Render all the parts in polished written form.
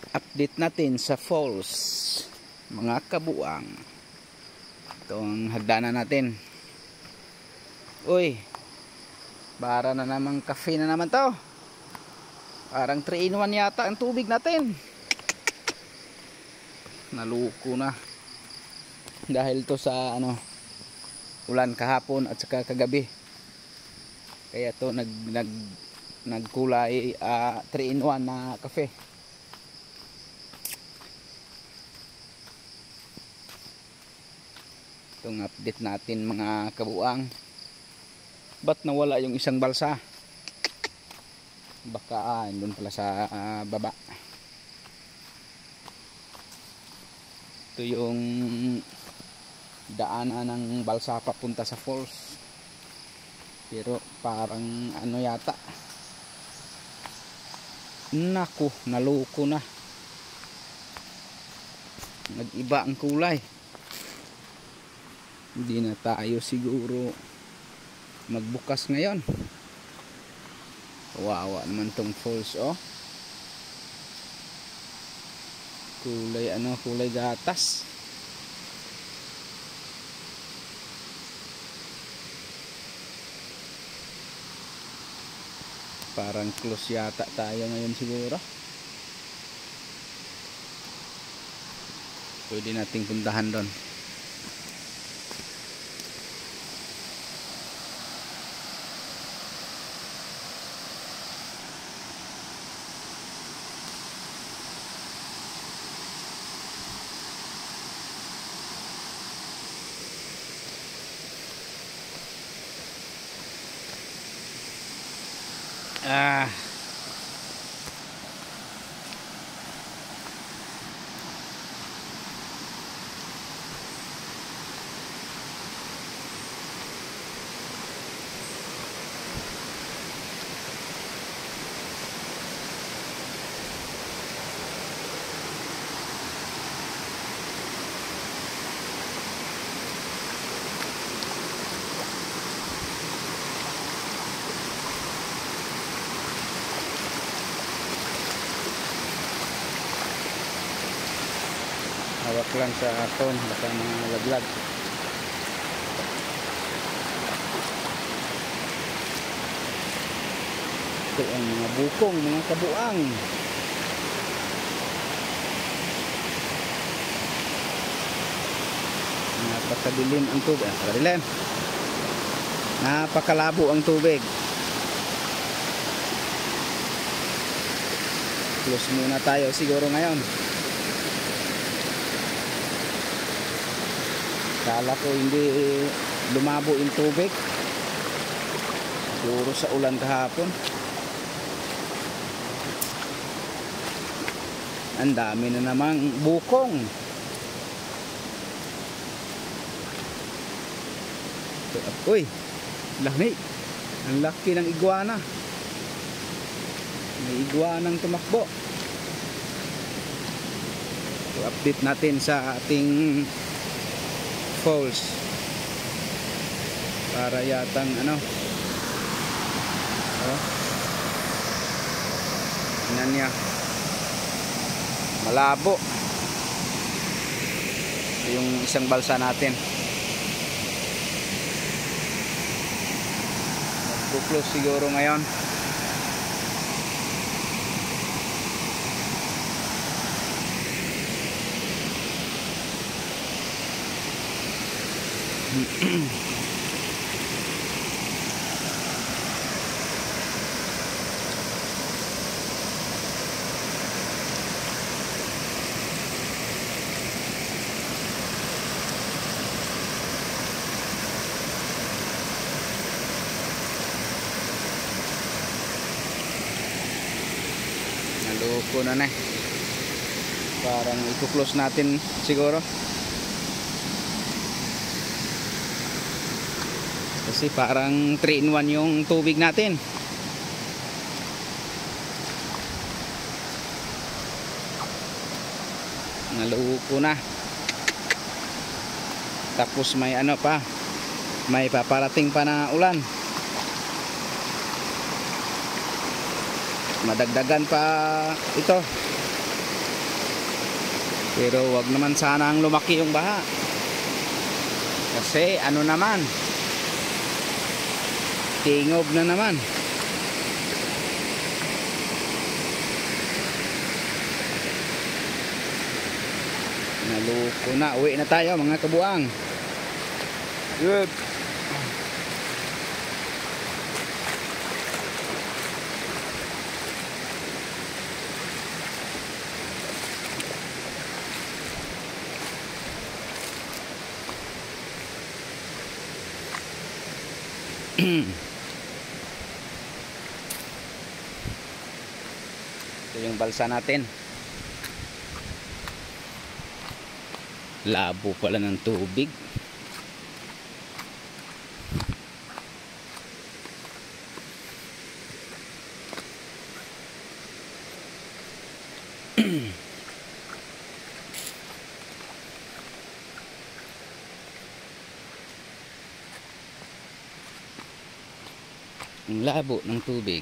Update natin sa falls, mga kabuang. Ito ang hagdanan natin. Uy, para na namang cafe na naman to. Parang 3-in-1 yata ang tubig natin. Naluko na dahil to sa ulan kahapon at saka kagabi. Kaya to nagkulay 3-in-1 na cafe. Itong update natin mga kabuang. Ba't nawala yung isang balsa? Baka doon pala sa baba. Ito yung daanan ng balsa papunta sa falls. Pero parang yata. Naku, naluko na. Nag-iba ang kulay. Hindi na tayo siguro magbukas ngayon. Kawawa naman tong falls, oh. Kulay kulay gatas. Parang close yata tayo ngayon siguro. Pwede nating puntahan doon. Hawak lang sa aton, baka malaglag. Ito ang mga bukong, mga kabuang. Napakadilim ang tubig. Napakalabo ang tubig. Close muna tayo siguro ngayon. Kala ko hindi lumabo yung tubig. Siguro sa ulan kahapon. Ang dami na namang bukong. Uy, laki. Ang laki ng iguana. May iguanang tumakbo. So, update natin sa ating falls para yatang tingnan niya, malabo. Ito yung isang balsa natin. Mag-close siguro ngayon. Naluko na parang i-close natin siguro. Kasi parang 3-in-1 yung tubig natin. Naluko na. Tapos may may paparating pa na ulan. madagdagan pa ito. Pero wag naman sana ang lumaki yung baha. Kasi ano naman, tingob na naman. Naluko na. Uwi na tayo mga kabuang. Good. Ito yung balsa natin. Labo pala ng tubig. Ang labo ng tubig.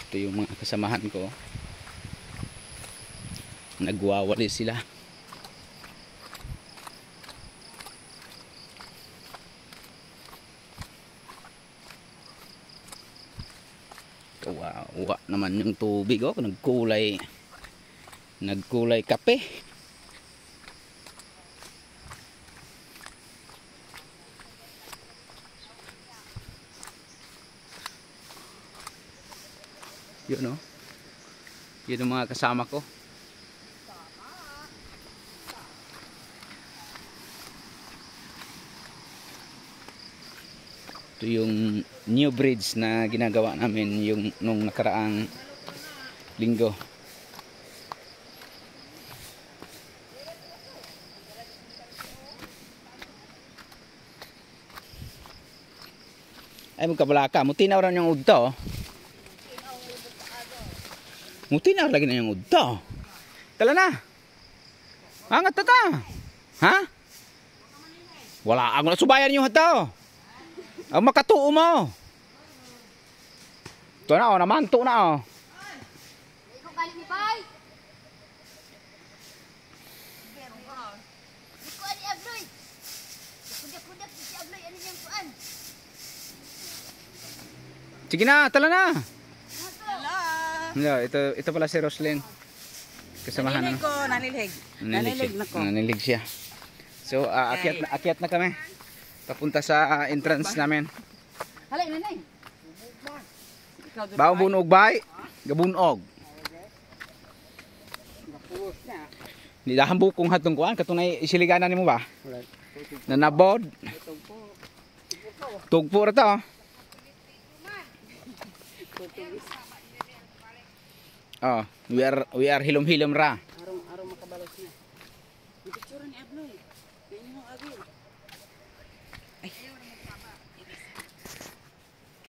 Ito yung mga kasamahan ko. Nagwawali sila. Kawawa naman yung tubig, oh. Nagkulay kape. Yun, oh. Yun ang mga kasama ko. Ito yung new bridge na ginagawa namin yung nung nakaraang linggo. Ay magkabalaka, mutinaw rin yung udto. Mutinaw lagi na yung udto. Tala na. Angat ta. Ha? Wala ako na subayan yung hataw. Ang makatuo mo. Ito na, oh, namanto na, oh. Ikaw kalit ni Bay. Ikaw ani Abloy. Kudak-kudak si Abloy, ano niyang kuan? Sige na, tala na. Hello. Ito pala si Roslyn. Kasamahan Nanilig ko, nanilig. Nanilig na ko. Nanilig siya. So, akyat na kami. Papunta sa entrance namin. Halay nanay. Baong bunog bay, gabunog. Ni dahambuk kung hatong kuan katunay isiliganan nimo ba? Nanabod. Tugpo ra to. Oh, we are hilom-hilom ra.